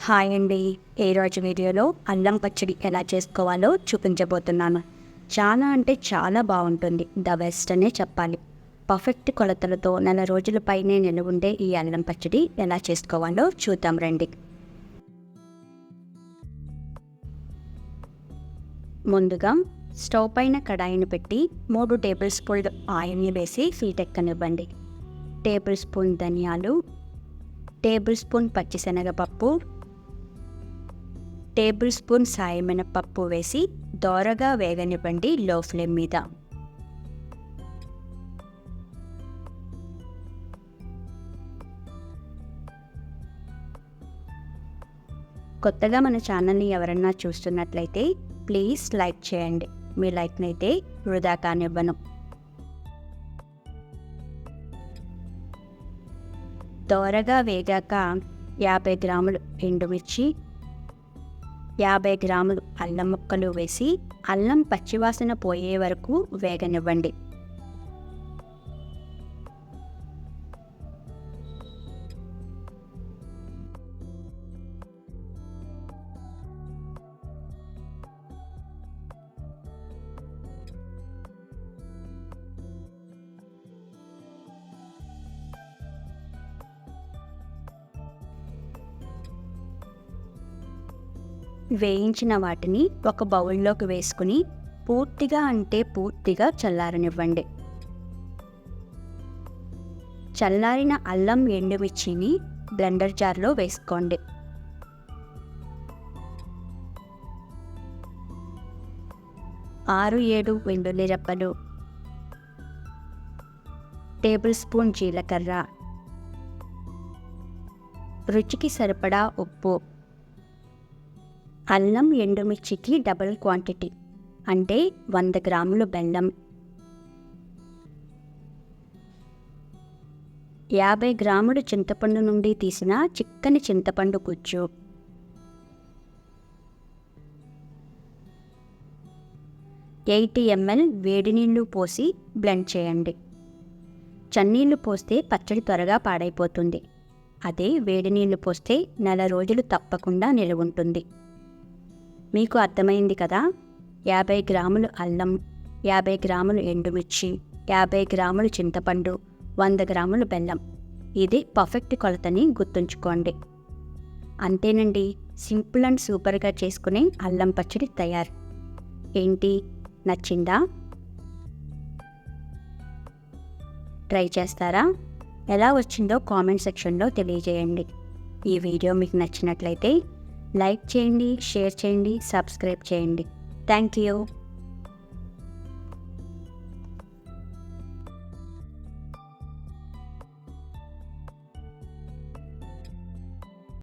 Hi అండి. ఈరోజు వీడియోలో అల్లం పచ్చడి ఎలా చేసుకోవాలో చూపించబోతున్నాను. చాలా అంటే చాలా బాగుంటుంది. ద బెస్ట్ అనే చెప్పాలి. పర్ఫెక్ట్ కొలతలతో నెల రోజుల పైనే నిలువ ఉండే ఈ అల్లం పచ్చడి ఎలా చేసుకోవాలో చూద్దాం రండి. ముందుగా స్టవ్ పైన కడాయిని పెట్టి 3 టేబుల్ స్పూన్లు ఆయిల్ని వేసి హీట్ ఎక్కనివ్వండి. టేబుల్ స్పూన్ ధనియాలు, టేబుల్ స్పూన్ పచ్చిశనగపప్పు, టేబుల్ స్పూన్ సాయి మినపప్పు వేసి దోరగా వేగనివ్వండి లో ఫ్లేమ్ మీద. కొత్తగా మన ఛానల్ని ఎవరన్నా చూస్తున్నట్లయితే ప్లీజ్ లైక్ చేయండి. మీ లైక్ని అయితే వృధా కానివ్వను. దోరగా వేగాక 50 గ్రాములు ఎండుమిర్చి, 50 గ్రాములు అల్లం ముక్కలు వేసి అల్లం పచ్చివాసన పోయే వరకు వేగనివ్వండి. వేయించిన వాటిని ఒక బౌల్లోకి వేసుకుని పూర్తిగా చల్లారనివ్వండి. చల్లారిన అల్లం ఎండుమిర్చిని బ్లెండర్ జార్లో వేసుకోండి. ఆరు 7 వెల్లుల్లి రెబ్బలు, టేబుల్ స్పూన్ జీలకర్ర, రుచికి సరిపడా ఉప్పు, అల్లం ఎండుమిర్చికి డబుల్ క్వాంటిటీ అంటే 100 గ్రాములు బెల్లం, 50 గ్రాములు చింతపండు నుండి తీసిన చిక్కని చింతపండు గుజ్జు, 80 ml వేడి నీళ్లు పోసి బ్లెండ్ చేయండి. చన్నీళ్లు పోస్తే పచ్చడి త్వరగా పాడైపోతుంది. అదే వేడి నీళ్లు పోస్తే నెల రోజులు తప్పకుండా నిలువ ఉంటుంది. మీకు అర్థమైంది కదా. 50 గ్రాములు అల్లం, 50 గ్రాములు ఎండుమిర్చి, 50 గ్రాములు చింతపండు, 100 గ్రాములు బెల్లం. ఇది పర్ఫెక్ట్ కొలతని గుర్తుంచుకోండి. అంతేనండి, సింపుల్ అండ్ సూపర్గా చేసుకునే అల్లం పచ్చడి తయారు. ఏంటి, నచ్చిందా? ట్రై చేస్తారా? ఎలా వచ్చిందో కామెంట్ సెక్షన్లో తెలియజేయండి. ఈ వీడియో మీకు నచ్చినట్లయితే లైక్ చేయండి, షేర్ చేయండి, సబ్స్క్రైబ్ చేయండి. Thank you.